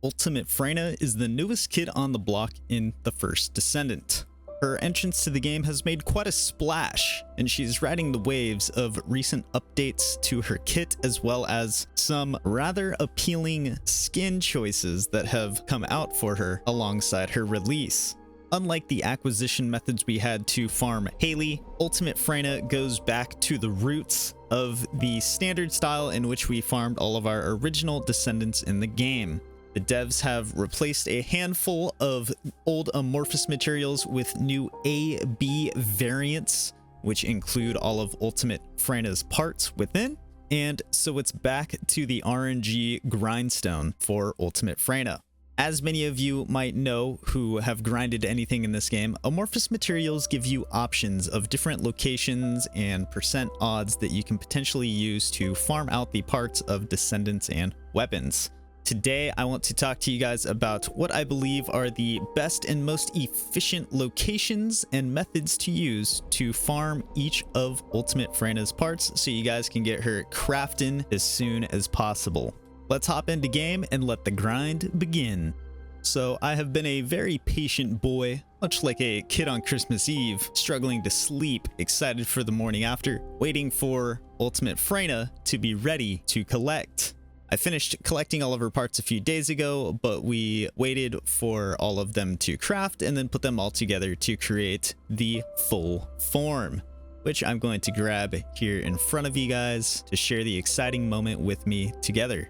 Ultimate Freyna is the newest kid on the block in the first Descendant. Her entrance to the game has made quite a splash, and she's riding the waves of recent updates to her kit, as well as some rather appealing skin choices that have come out for her alongside her release. Unlike the acquisition methods we had to farm Haley, Ultimate Freyna goes back to the roots of the standard style in which we farmed all of our original Descendants in the game. The devs have replaced a handful of old amorphous materials with new AB variants, which include all of Ultimate Freyna's parts within, and so it's back to the RNG grindstone for Ultimate Freyna. As many of you might know who have grinded anything in this game, amorphous materials give you options of different locations and percent odds that you can potentially use to farm out the parts of Descendants and weapons. Today, I want to talk to you guys about what I believe are the best and most efficient locations and methods to use to farm each of Ultimate Freyna's parts so you guys can get her crafting as soon as possible. Let's hop into game and let the grind begin. So I have been a very patient boy, much like a kid on Christmas Eve, struggling to sleep, excited for the morning after, waiting for Ultimate Freyna to be ready to collect. I finished collecting all of her parts a few days ago, but we waited for all of them to craft and then put them all together to create the full form, which I'm going to grab here in front of you guys to share the exciting moment with me together.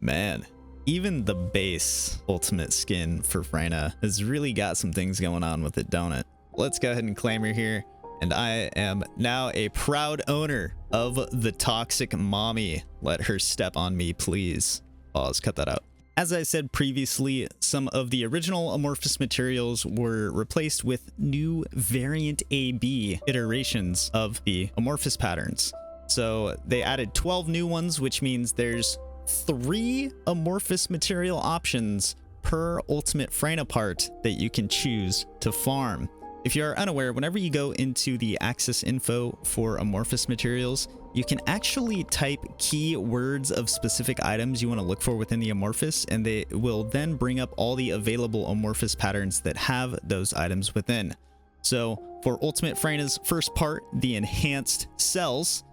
Man, even the base ultimate skin for Freyna has really got some things going on with it, don't it? Let's go ahead and claim her here. And I am now a proud owner of the toxic mommy. Let her step on me, please. Pause, cut that out. As I said previously, some of the original amorphous materials were replaced with new Variant AB iterations of the amorphous patterns. So they added 12 new ones, which means there's 3 amorphous material options per Ultimate Freyna part that you can choose to farm. If you're unaware, whenever you go into the access info for amorphous materials, you can actually type keywords of specific items you want to look for within the amorphous, and they will then bring up all the available amorphous patterns that have those items within. So for Ultimate Freyna's first part, the enhanced cells,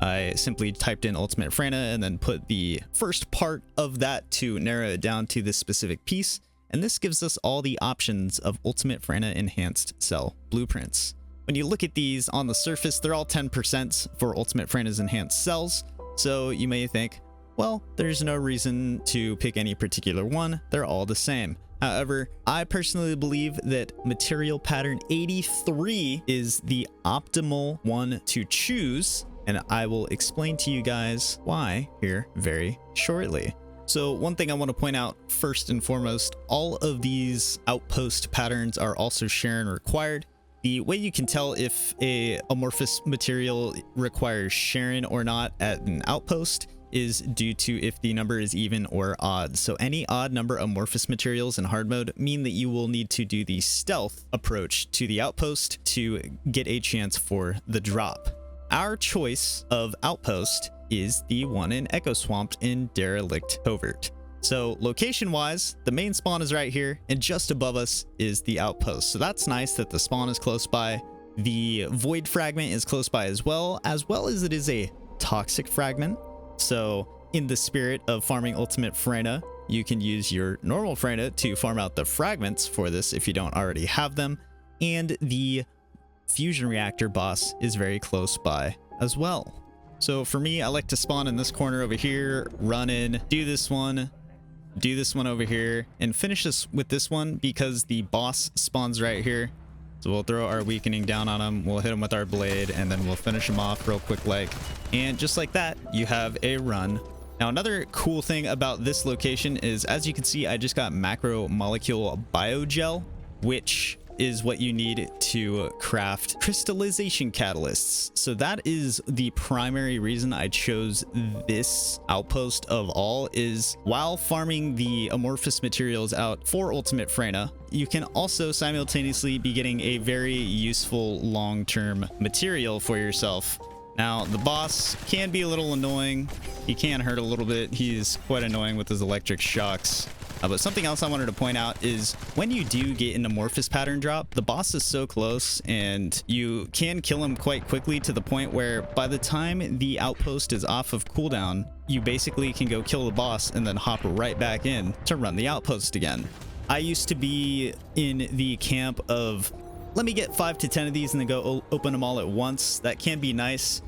I simply typed in Ultimate Freyna and then put the first part of that to narrow it down to this specific piece. And this gives us all the options of Ultimate Freyna enhanced cell blueprints. When you look at these on the surface, they're all 10% for Ultimate Freyna's enhanced cells. So you may think, well, there's no reason to pick any particular one. They're all the same. However, I personally believe that material pattern 83 is the optimal one to choose, and I will explain to you guys why here very shortly. So one thing I want to point out first and foremost, all of these outpost patterns are also Sharon required. The way you can tell if a amorphous material requires Sharon or not at an outpost is due to if the number is even or odd. So any odd number amorphous materials in hard mode mean that you will need to do the stealth approach to the outpost to get a chance for the drop. Our choice of outpost is the one in Echo Swamp in Derelict Covert. So location wise, the main spawn is right here, and just above us is the outpost. So that's nice that the spawn is close by. The void fragment is close by as well as it is a toxic fragment. So in the spirit of farming Ultimate Freyna, you can use your normal Freyna to farm out the fragments for this if you don't already have them. And the fusion reactor boss is very close by as well. So for me, I like to spawn in this corner over here, run in, do this one over here, and finish this with this one because the boss spawns right here. So we'll throw our weakening down on him, we'll hit him with our blade, and then we'll finish him off real quick like. And just like that, you have a run. Now another cool thing about this location is, as you can see, I just got macro molecule biogel, which is what you need to craft crystallization catalysts. So that is the primary reason I chose this outpost of all, is while farming the amorphous materials out for Ultimate Freyna, you can also simultaneously be getting a very useful long-term material for yourself. Now, the boss can be a little annoying. He can hurt a little bit. He's quite annoying with his electric shocks. But something else I wanted to point out is when you do get an amorphous pattern drop, the boss is so close and you can kill him quite quickly, to the point where by the time the outpost is off of cooldown, you basically can go kill the boss and then hop right back in to run the outpost again. I used to be in the camp of, let me get 5 to 10 of these and then go open them all at once. That can be nice,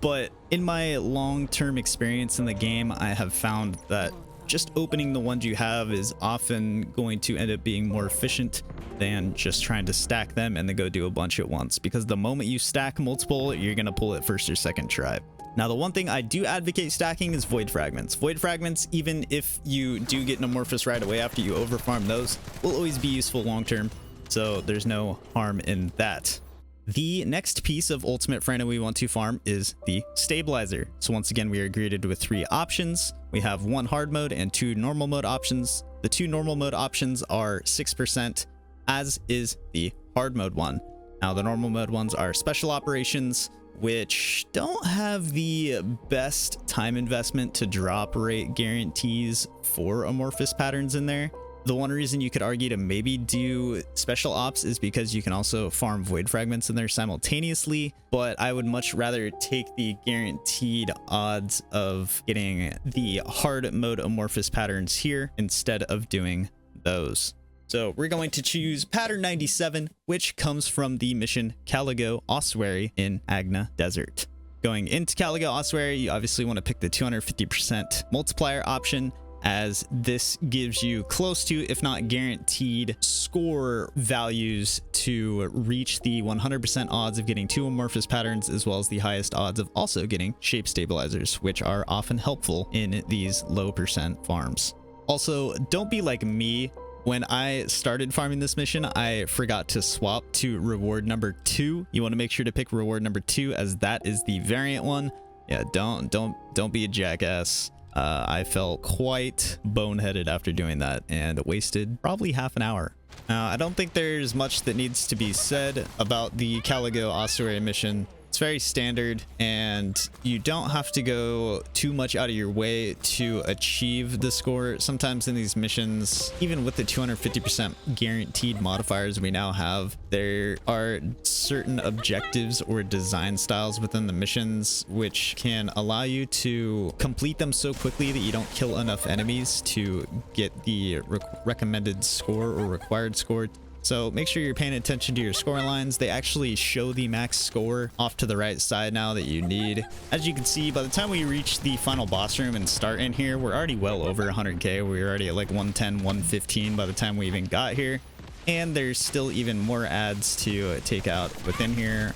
but in my long-term experience in the game, I have found that just opening the ones you have is often going to end up being more efficient than just trying to stack them and then go do a bunch at once, because the moment you stack multiple, you're going to pull it first or second try. Now, the one thing I do advocate stacking is void fragments. Void fragments, even if you do get an amorphous right away after you overfarm those, will always be useful long term, so there's no harm in that. The next piece of Ultimate Freyna we want to farm is the stabilizer. So once again, we are greeted with 3 options. We have 1 hard mode and 2 normal mode options. The 2 normal mode options are 6%, as is the hard mode one. Now, the normal mode ones are special operations, which don't have the best time investment to drop rate guarantees for amorphous patterns in there. The one reason you could argue to maybe do special ops is because you can also farm void fragments in there simultaneously, but I would much rather take the guaranteed odds of getting the hard mode amorphous patterns here instead of doing those. So we're going to choose pattern 97, which comes from the mission Caligo Ossuary in Agna Desert. Going into Caligo Ossuary, you obviously want to pick the 250% multiplier option, as this gives you close to, if not guaranteed, score values to reach the 100% odds of getting 2 amorphous patterns, as well as the highest odds of also getting shape stabilizers, which are often helpful in these low percent farms. Also, don't be like me. When I started farming this mission, I forgot to swap to reward number 2. You want to make sure to pick reward number 2, as that is the variant one. Yeah, don't be a jackass. I felt quite boneheaded after doing that and wasted probably half an hour. Now, I don't think there's much that needs to be said about the Caligo Ossuary mission. It's very standard, and you don't have to go too much out of your way to achieve the score. Sometimes in these missions, even with the 250% guaranteed modifiers we now have, there are certain objectives or design styles within the missions which can allow you to complete them so quickly that you don't kill enough enemies to get the recommended score or required score. So make sure you're paying attention to your score lines. They actually show the max score off to the right side now that you need. As you can see, by the time we reach the final boss room and start in here, we're already well over 100k. We're already at like 110, 115 by the time we even got here. And there's still even more ads to take out within here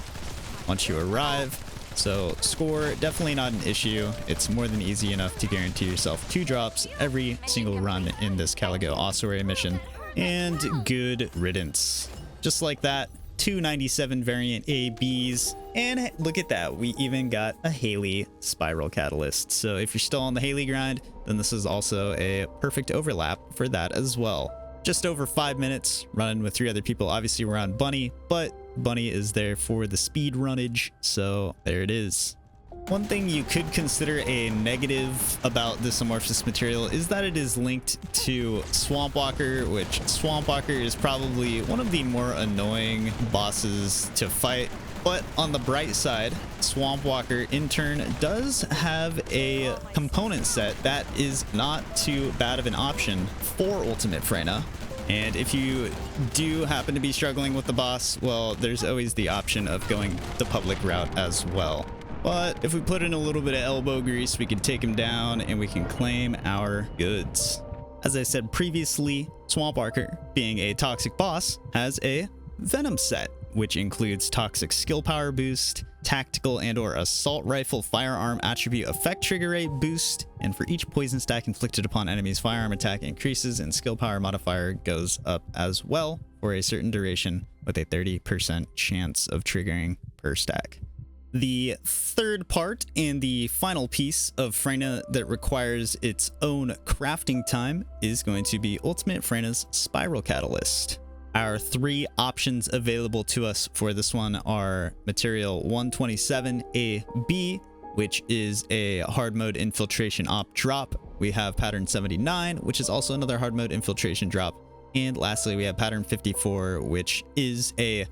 once you arrive. So score, definitely not an issue. It's more than easy enough to guarantee yourself 2 drops every single run in this Caligo Ossuary mission. And good riddance. Just like that, 297 variant ABs. And look at that, we even got a Haley spiral catalyst. So if you're still on the Haley grind, then this is also a perfect overlap for that as well. Just over 5 minutes running with 3 other people. Obviously we're on Bunny, but Bunny is there for the speed runnage. So there it is. One thing you could consider a negative about this amorphous material is that it is linked to Swamp Walker, which Swamp Walker is probably one of the more annoying bosses to fight. But on the bright side, Swamp Walker in turn does have a component set that is not too bad of an option for Ultimate Freyna. And if you do happen to be struggling with the boss, well, there's always the option of going the public route as well. But if we put in a little bit of elbow grease, we can take him down and we can claim our goods. As I said previously, Swamp Walker, being a toxic boss, has a venom set. which includes toxic skill power boost, tactical and or assault rifle firearm attribute effect trigger rate boost, and for each poison stack inflicted upon enemies, firearm attack increases and skill power modifier goes up as well for a certain duration with a 30% chance of triggering per stack. The third part and the final piece of Freyna that requires its own crafting time is going to be Ultimate Freyna's Spiral Catalyst. Our three options available to us for this one are material 127AB, which is a hard mode infiltration op drop. We have pattern 79, which is also another hard mode infiltration drop. And lastly, we have pattern 54, which is a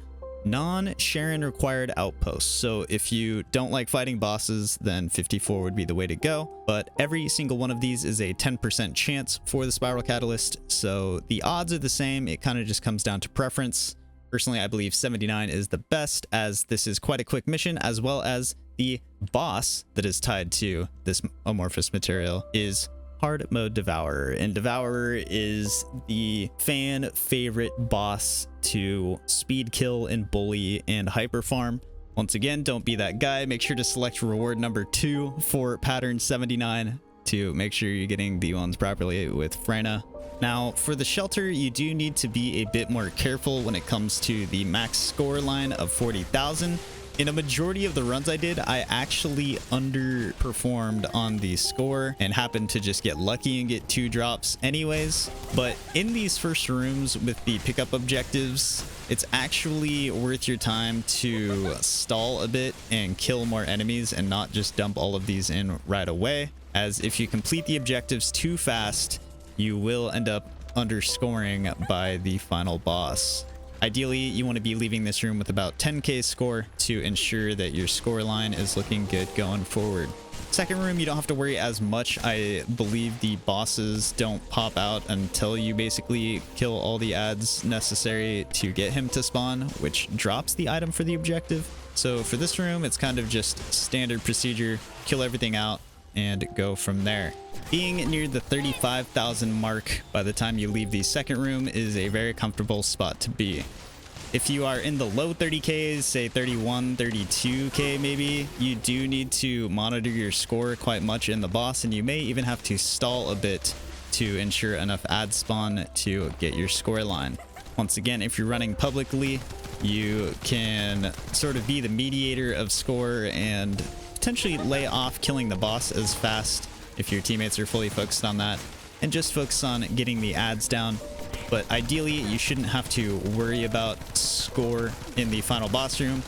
non-Sharon required outpost. So if you don't like fighting bosses, then 54 would be the way to go. But every single one of these is a 10% chance for the Spiral Catalyst. So the odds are the same. It kind of just comes down to preference. Personally, I believe 79 is the best, as this is quite a quick mission, as well as the boss that is tied to this amorphous material is hard mode Devourer, and Devourer is the fan favorite boss to speed kill and bully and hyper farm. Once again, don't be that guy. Make sure to select reward number 2 for pattern 79 to make sure you're getting the ones properly with Freyna. Now, for the shelter, you do need to be a bit more careful when it comes to the max score line of 40,000. In a majority of the runs I did, I actually underperformed on the score and happened to just get lucky and get 2 drops anyways. But in these first rooms with the pickup objectives, it's actually worth your time to stall a bit and kill more enemies and not just dump all of these in right away, as if you complete the objectives too fast, you will end up underscoring by the final boss. Ideally, you want to be leaving this room with about 10k score to ensure that your score line is looking good going forward. Second room, you don't have to worry as much. I believe the bosses don't pop out until you basically kill all the adds necessary to get him to spawn, which drops the item for the objective. So for this room, it's kind of just standard procedure, kill everything out and go from there. Being near the 35,000 mark by the time you leave the second room is a very comfortable spot to be. If you are in the low 30Ks, say 31, 32K maybe, you do need to monitor your score quite much in the boss, and you may even have to stall a bit to ensure enough ads spawn to get your score line. Once again, if you're running publicly, you can sort of be the mediator of score and potentially lay off killing the boss as fast if your teammates are fully focused on that, and just focus on getting the ads down. But ideally, you shouldn't have to worry about score in the final boss room,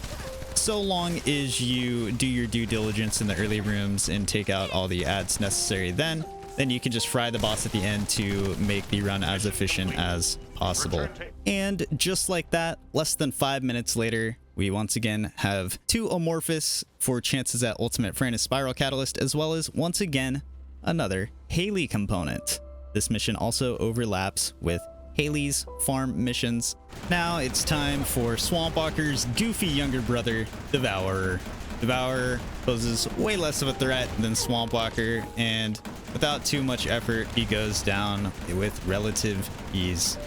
so long as you do your due diligence in the early rooms and take out all the ads necessary. Then you can just fry the boss at the end to make the run as efficient as possible. And just like that, less than 5 minutes later, we once again have 2 Amorphous for chances at Ultimate Freyna's Spiral Catalyst, as well as, once again, another Haley component. This mission also overlaps with Haley's farm missions. Now it's time for Swampwalker's goofy younger brother, Devourer. Devourer poses way less of a threat than Swampwalker, and without too much effort, he goes down with relative ease.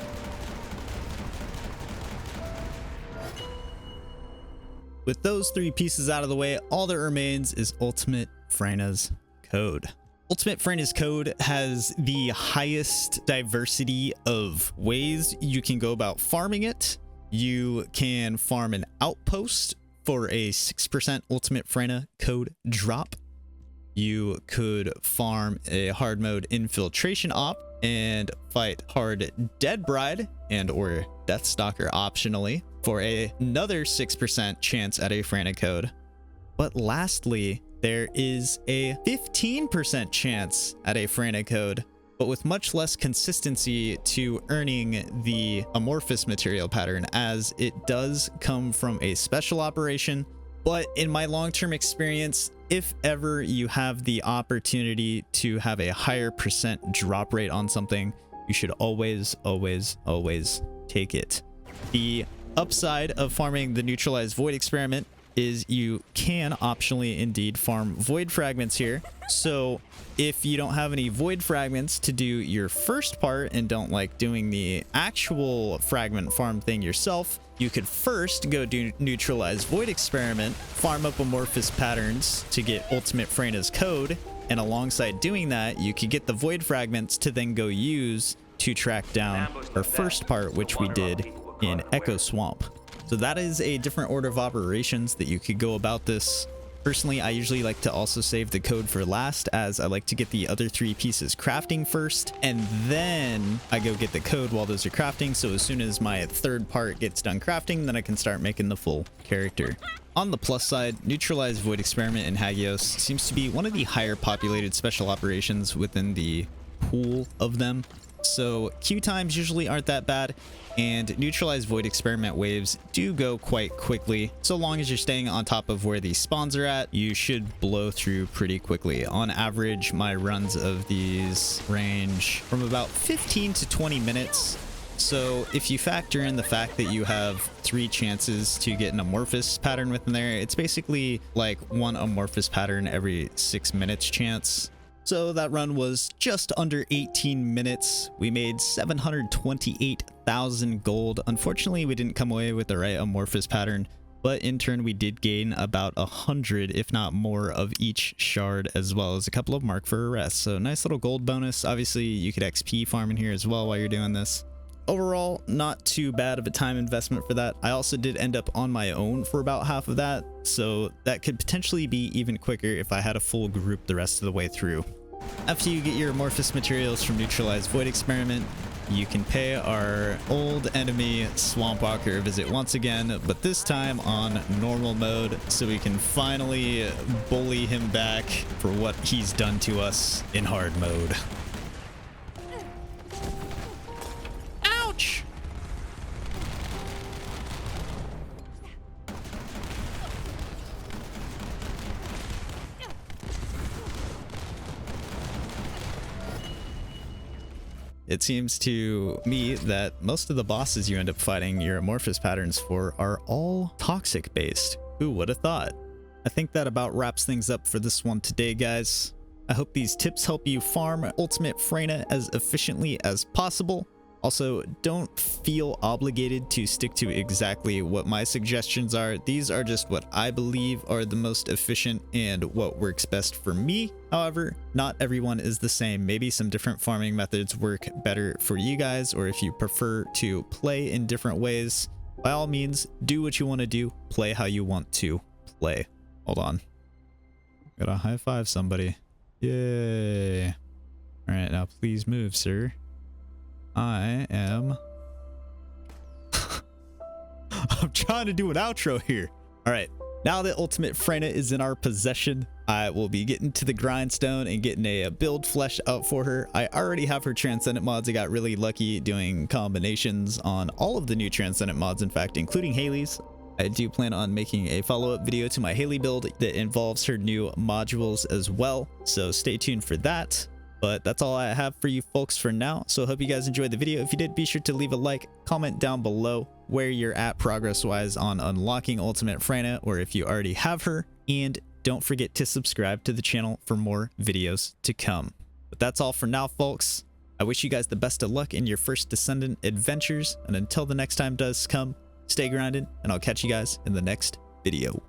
With those 3 pieces out of the way, all that remains is Ultimate Freyna's Code. Ultimate Freyna's Code has the highest diversity of ways you can go about farming it. You can farm an outpost for a 6% Ultimate Freyna Code drop. You could farm a hard mode infiltration op and fight hard Dead Bride and or Deathstalker optionally for another 6% chance at a Freyna Code. But lastly, there is a 15% chance at a Freyna Code, but with much less consistency to earning the amorphous material pattern, as it does come from a special operation. But in my long-term experience, if ever you have the opportunity to have a higher percent drop rate on something, you should always take it. The upside of farming the neutralized void experiment is you can optionally indeed farm void fragments here. So if you don't have any void fragments to do your first part and don't like doing the actual fragment farm thing yourself, you could first go do neutralize void experiment, farm up amorphous patterns to get ultimate Freyna's code, and alongside doing that, you could get the void fragments to then go use to track down our first part, which we did in Echo Swamp. So that is a different order of operations that you could go about this. Personally, I usually like to also save the code for last, as I like to get the other 3 pieces crafting first, and then I go get the code while those are crafting. So as soon as my third part gets done crafting, then I can start making the full character. On the plus side, Neutralize Void Experiment in Hagios seems to be one of the higher populated special operations within the pool of them. So queue times usually aren't that bad, and Neutralize Void Experiment waves do go quite quickly. So long as you're staying on top of where these spawns are at, you should blow through pretty quickly. On average, my runs of these range from about 15 to 20 minutes. So if you factor in the fact that you have 3 chances to get an amorphous pattern within there, it's basically like 1 amorphous pattern every 6 minutes chance. So that run was just under 18 minutes. We made 728,000 gold. Unfortunately, we didn't come away with the right amorphous pattern, but in turn we did gain about 100, if not more, of each shard, as well as a couple of mark for arrest. So nice little gold bonus. Obviously, you could XP farm in here as well while you're doing this. Overall, not too bad of a time investment for that. I also did end up on my own for about half of that, so that could potentially be even quicker if I had a full group the rest of the way through. After you get your amorphous materials from Neutralize Void Experiment, you can pay our old enemy Swamp Walker a visit once again, but this time on normal mode, so we can finally bully him back for what he's done to us in hard mode. Ouch! It seems to me that most of the bosses you end up fighting your amorphous patterns for are all toxic based. Who would have thought? I think that about wraps things up for this one today, guys. I hope these tips help you farm Ultimate Freyna as efficiently as possible. Also, don't feel obligated to stick to exactly what my suggestions are. These are just what I believe are the most efficient and what works best for me. However, not everyone is the same. Maybe some different farming methods work better for you guys, or if you prefer to play in different ways, by all means, do what you want to do. Play how you want to play. Hold on. Gotta high five somebody. Yay. All right, now please move, sir. I am I'm trying to do an outro here. All right, now that Ultimate Freyna is in our possession, I will be getting to the grindstone and getting a build fleshed out for her. I already have her Transcendent mods. I got really lucky doing combinations on all of the new Transcendent mods, in fact, including Haley's. I do plan on making a follow-up video to my Haley build that involves her new modules as well, so stay tuned for that. But that's all I have for you folks for now. So I hope you guys enjoyed the video. If you did, be sure to leave a like, comment down below where you're at progress-wise on unlocking Ultimate Freyna, or if you already have her. And don't forget to subscribe to the channel for more videos to come. But that's all for now, folks. I wish you guys the best of luck in your first Descendant adventures. And until the next time does come, stay grinding, and I'll catch you guys in the next video.